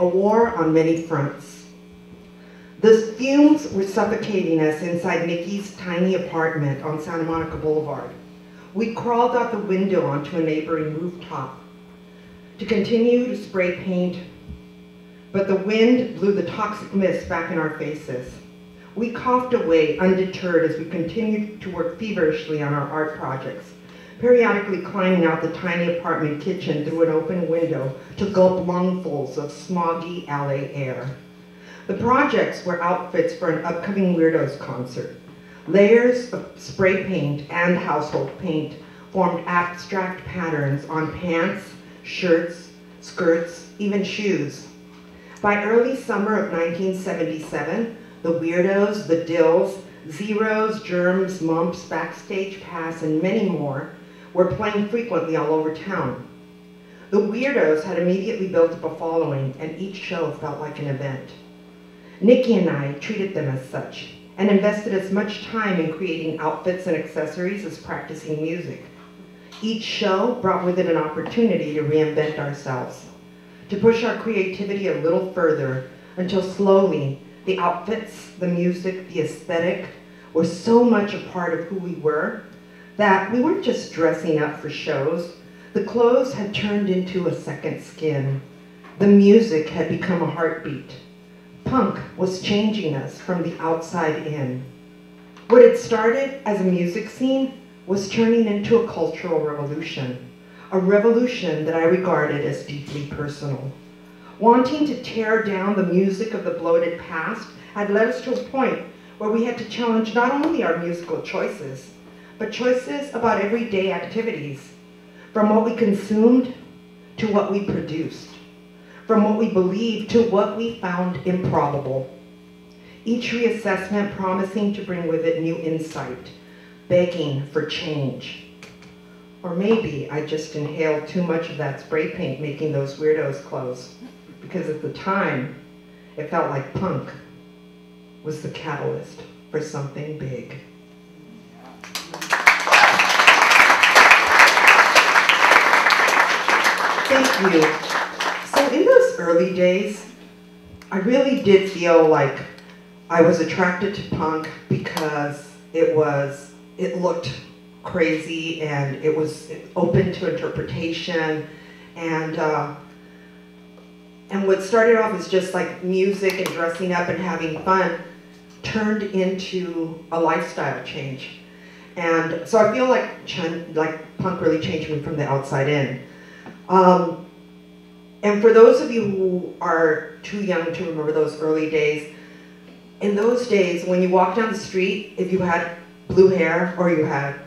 a war on many fronts. The fumes were suffocating us inside Nikki's tiny apartment on Santa Monica Boulevard. We crawled out the window onto a neighboring rooftop to continue to spray paint, but the wind blew the toxic mist back in our faces. We coughed away undeterred as we continued to work feverishly on our art projects, periodically climbing out the tiny apartment kitchen through an open window to gulp lungfuls of smoggy LA air. The projects were outfits for an upcoming Weirdos concert. Layers of spray paint and household paint formed abstract patterns on pants, shirts, skirts, even shoes. By early summer of 1977, the Weirdos, the Dills, Zeros, Germs, Mumps, Backstage Pass, and many more were playing frequently all over town. The Weirdos had immediately built up a following, and each show felt like an event. Nikki and I treated them as such, and invested as much time in creating outfits and accessories as practicing music. Each show brought with it an opportunity to reinvent ourselves, to push our creativity a little further, until slowly the outfits, the music, the aesthetic were so much a part of who we were that we weren't just dressing up for shows. The clothes had turned into a second skin. The music had become a heartbeat. Punk was changing us from the outside in. What had started as a music scene was turning into a cultural revolution, a revolution that I regarded as deeply personal. Wanting to tear down the music of the bloated past had led us to a point where we had to challenge not only our musical choices, but choices about everyday activities, from what we consumed to what we produced, from what we believed to what we found improbable. Each reassessment promising to bring with it new insight, begging for change. Or maybe I just inhaled too much of that spray paint making those Weirdos clothes, because at the time, it felt like punk was the catalyst for something big. Thank you. So in those early days, I really did feel like I was attracted to punk because it looked crazy and it was open to interpretation, and what started off as just like music and dressing up and having fun turned into a lifestyle change. And so I feel like punk really changed me from the outside in. And for those of you who are too young to remember those early days, in those days when you walked down the street, if you had blue hair or you had,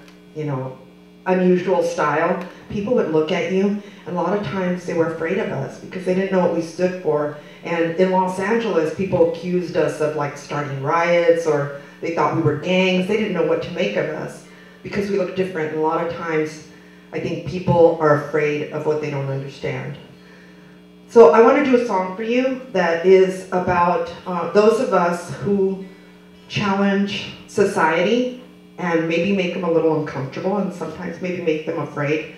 unusual style, people would look at you, and a lot of times they were afraid of us because they didn't know what we stood for. And in Los Angeles, people accused us of like starting riots, or they thought we were gangs. They didn't know what to make of us because we looked different. And a lot of times, I think people are afraid of what they don't understand. So I want to do a song for you that is about those of us who challenge society and maybe make them a little uncomfortable, and sometimes maybe make them afraid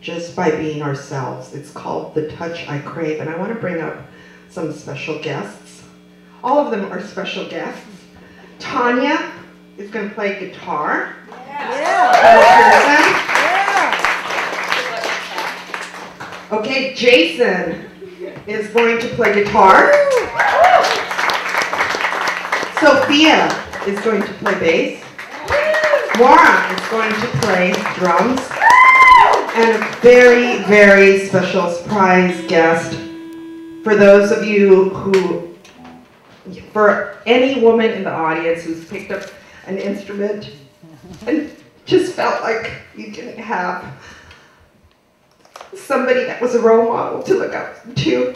just by being ourselves. It's called The Touch I Crave, and I want to bring up some special guests. All of them are special guests. Tanya is going to play guitar. Okay, Jason is going to play guitar. Sophia is going to play bass. Maura is going to play drums. And a very, very special surprise guest for those of you who, for any woman in the audience who's picked up an instrument and just felt like you didn't have somebody that was a role model to look up to.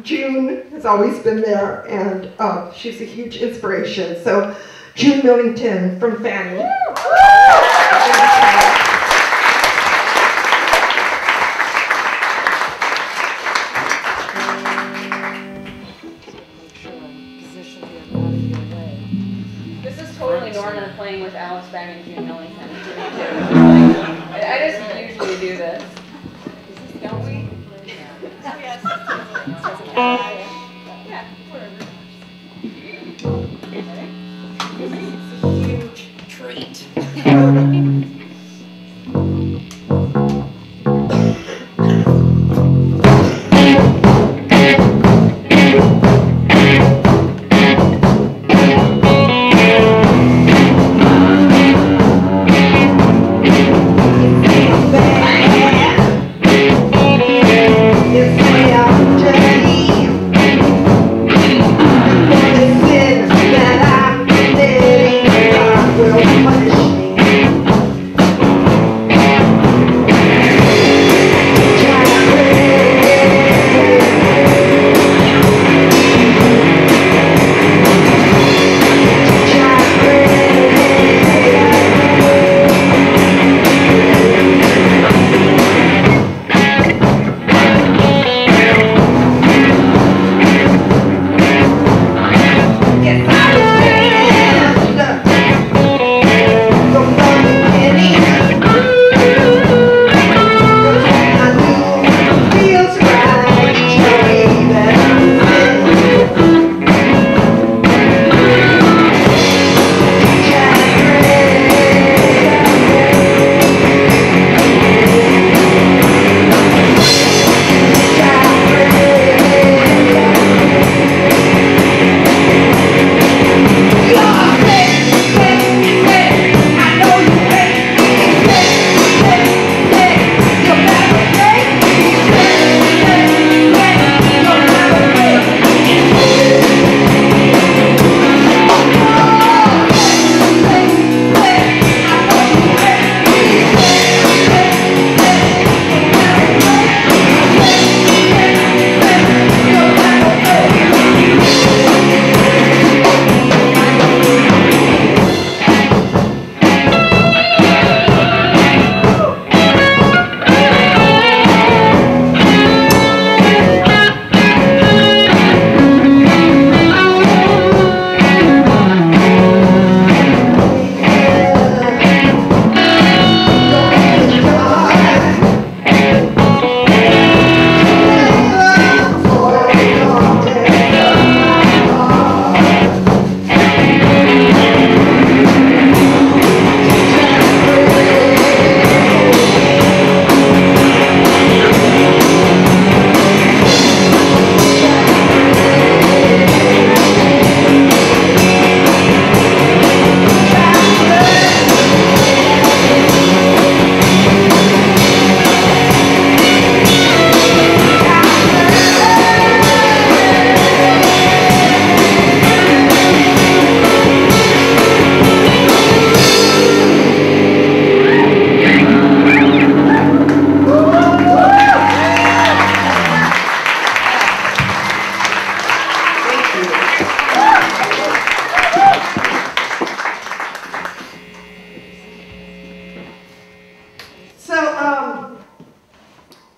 June has always been there, and she's a huge inspiration. So June Millington from Fanny. This is totally Norma playing with Alex Bang and June Millington. I just usually do this. Don't we? Yes. Yeah, whatever. It's a huge treat.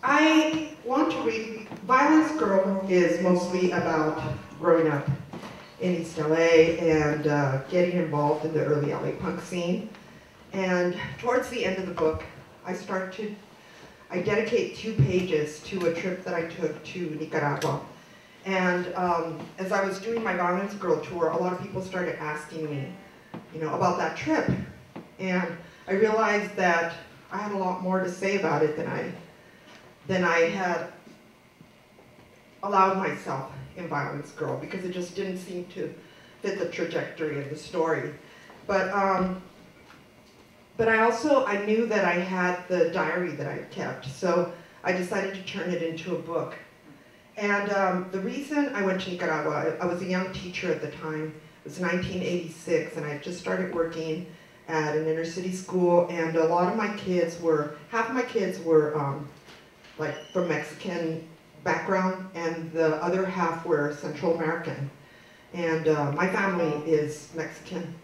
I want to read, Violence Girl is mostly about growing up in East LA and getting involved in the early LA punk scene. And towards the end of the book, I dedicate 2 pages to a trip that I took to Nicaragua. And as I was doing my Violence Girl tour, a lot of people started asking me, about that trip. And I realized that I had a lot more to say about it than I had allowed myself in Violence Girl, because it just didn't seem to fit the trajectory of the story. But I knew that I had the diary that I kept, so I decided to turn it into a book. And the reason I went to Nicaragua, I was a young teacher at the time. It was 1986, and I just started working at an inner city school, and a lot of my kids were, half of my kids were like from Mexican background, and the other half were Central American. And my family is Mexican.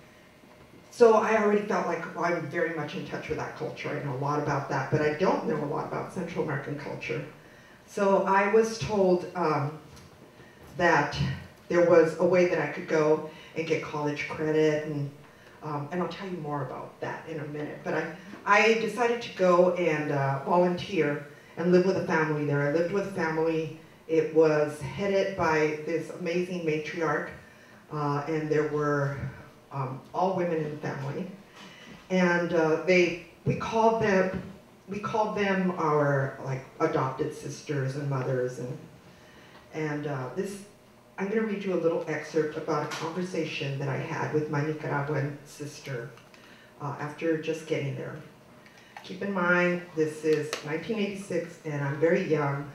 So I already felt like, well, I'm very much in touch with that culture. I know a lot about that, but I don't know a lot about Central American culture. So I was told that there was a way that I could go and get college credit, and I'll tell you more about that in a minute. But I decided to go and volunteer and live with a family there. I lived with a family It was headed by this amazing matriarch, and there were all women in the family. And we called them our like adopted sisters and mothers. And I'm going to read you a little excerpt about a conversation that I had with my Nicaraguan sister after just getting there. Keep in mind, this is 1986, and I'm very young.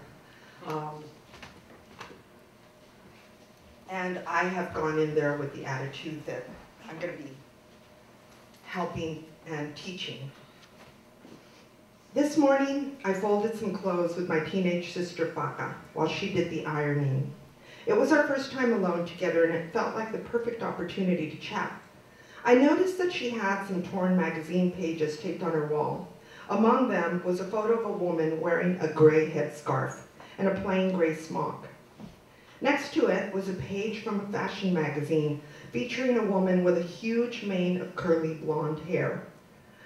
And I have gone in there with the attitude that I'm going to be helping and teaching. This morning, I folded some clothes with my teenage sister, Paca, while she did the ironing. It was our first time alone together, and it felt like the perfect opportunity to chat. I noticed that she had some torn magazine pages taped on her wall. Among them was a photo of a woman wearing a gray headscarf and a plain gray smock. Next to it was a page from a fashion magazine featuring a woman with a huge mane of curly blonde hair.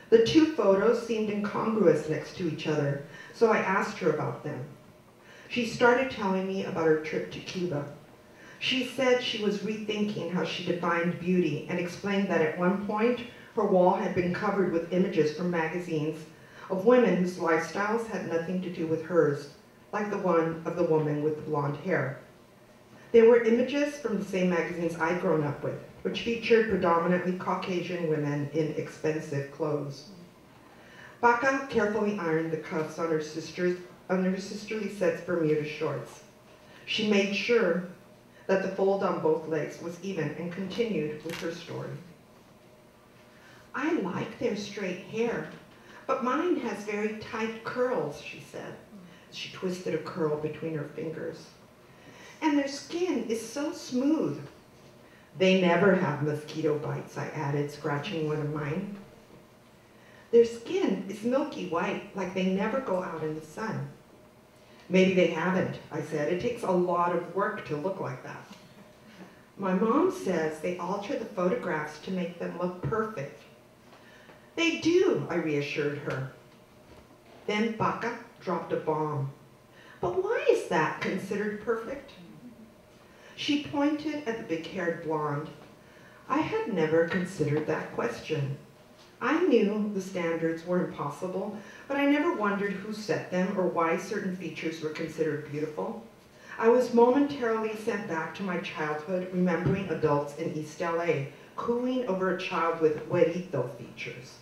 The two photos seemed incongruous next to each other, so I asked her about them. She started telling me about her trip to Cuba. She said she was rethinking how she defined beauty and explained that at one point her wall had been covered with images from magazines of women whose lifestyles had nothing to do with hers, like the one of the woman with the blonde hair. They were images from the same magazines I'd grown up with, which featured predominantly Caucasian women in expensive clothes. Paca carefully ironed the cuffs on her sisterly set's Bermuda shorts. She made sure that the fold on both legs was even and continued with her story. I like their straight hair, but mine has very tight curls, she said. She twisted a curl between her fingers. And their skin is so smooth. They never have mosquito bites, I added, scratching one of mine. Their skin is milky white, like they never go out in the sun. Maybe they haven't, I said. It takes a lot of work to look like that. My mom says they alter the photographs to make them look perfect. They do, I reassured her. Then Paca dropped a bomb. But why is that considered perfect? She pointed at the big-haired blonde. I had never considered that question. I knew the standards were impossible, but I never wondered who set them or why certain features were considered beautiful. I was momentarily sent back to my childhood, remembering adults in East LA cooing over a child with güerito features.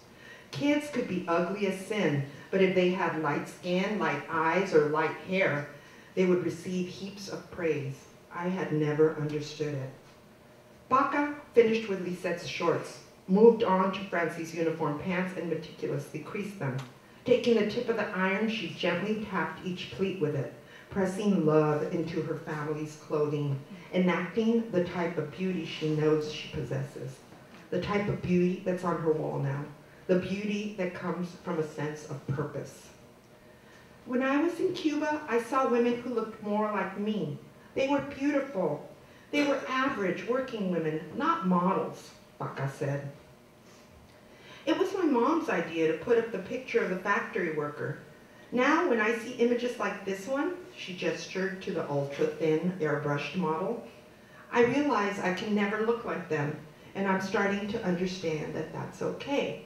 Kids could be ugly as sin, but if they had light skin, light eyes, or light hair, they would receive heaps of praise. I had never understood it. Paca finished with Lisette's shorts, moved on to Francie's uniform pants, and meticulously creased them. Taking the tip of the iron, she gently tapped each pleat with it, pressing love into her family's clothing, enacting the type of beauty she knows she possesses, the type of beauty that's on her wall now, the beauty that comes from a sense of purpose. When I was in Cuba, I saw women who looked more like me. They were beautiful. They were average working women, not models, Paca said. It was my mom's idea to put up the picture of the factory worker. Now, when I see images like this one, she gestured to the ultra-thin, airbrushed model, I realize I can never look like them, and I'm starting to understand that that's okay.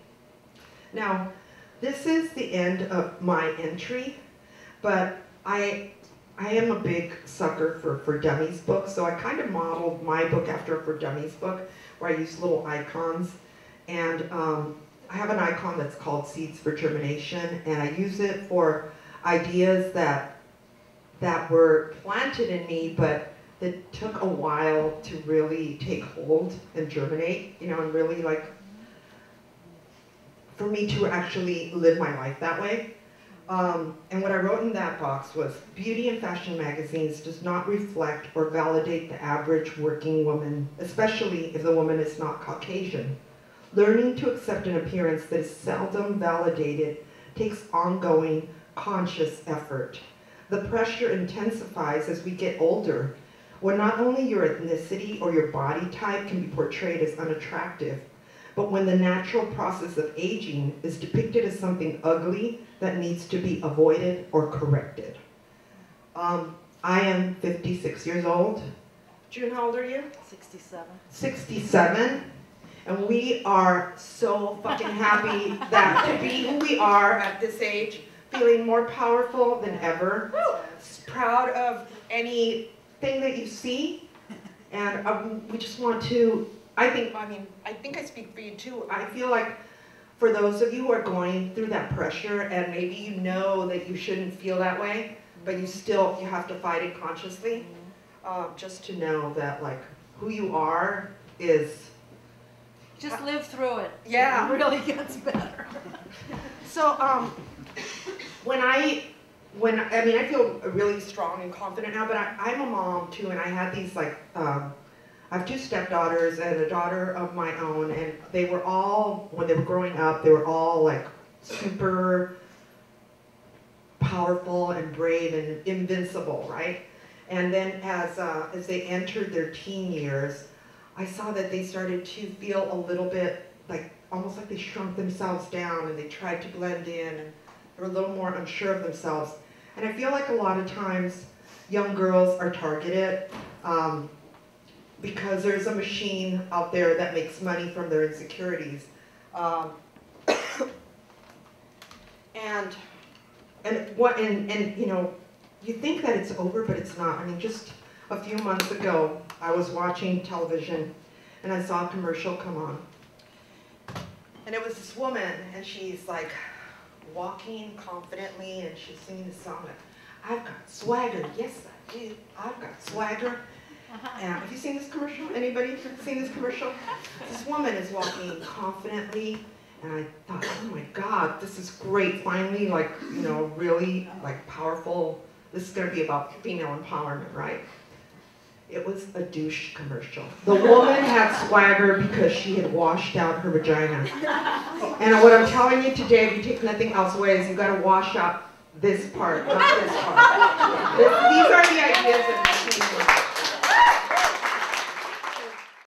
Now, this is the end of my entry, but I am a big sucker for Dummies books, so I kind of modeled my book after a For Dummies book, where I use little icons, and I have an icon that's called Seeds for Germination, and I use it for ideas that were planted in me, but that took a while to really take hold and germinate, you know, and really like, for me to actually live my life that way. And what I wrote in that box was, beauty in fashion magazines does not reflect or validate the average working woman, especially if the woman is not Caucasian. Learning to accept an appearance that is seldom validated takes ongoing, conscious effort. The pressure intensifies as we get older, when not only your ethnicity or your body type can be portrayed as unattractive, but when the natural process of aging is depicted as something ugly that needs to be avoided or corrected. I am 56 years old. June, how old are you? 67. 67. And we are so fucking happy that to be who we are at this age, feeling more powerful than ever, proud of anything that you see, and we just want to, I think I speak for you too. I feel like for those of you who are going through that pressure and maybe you know that you shouldn't feel that way, but you have to fight it consciously, just to know that like who you are is... Just live through it. Yeah. It really gets better. So I feel really strong and confident now, but I'm a mom too, and I had these like, I have two stepdaughters and a daughter of my own, and they were all, when they were growing up, they were all like super powerful and brave and invincible, right? And then as they entered their teen years, I saw that they started to feel a little bit like, almost like they shrunk themselves down and they tried to blend in and they were a little more unsure of themselves. And I feel like a lot of times young girls are targeted because there's a machine out there that makes money from their insecurities. And you know, you think that it's over, but it's not. I mean, just a few months ago, I was watching television and I saw a commercial come on. And it was this woman, and she's like walking confidently, and she's singing this song like, I've got swagger, yes I do, I've got swagger. And have you seen this commercial? Anybody seen this commercial? This woman is walking confidently, and I thought, oh my God, this is great. Finally, like, you know, really like powerful. This is going to be about female empowerment, right? It was a douche commercial. The woman had swagger because she had washed out her vagina. And what I'm telling you today, if you take nothing else away, is you got to wash out this part, not this part. These are the ideas that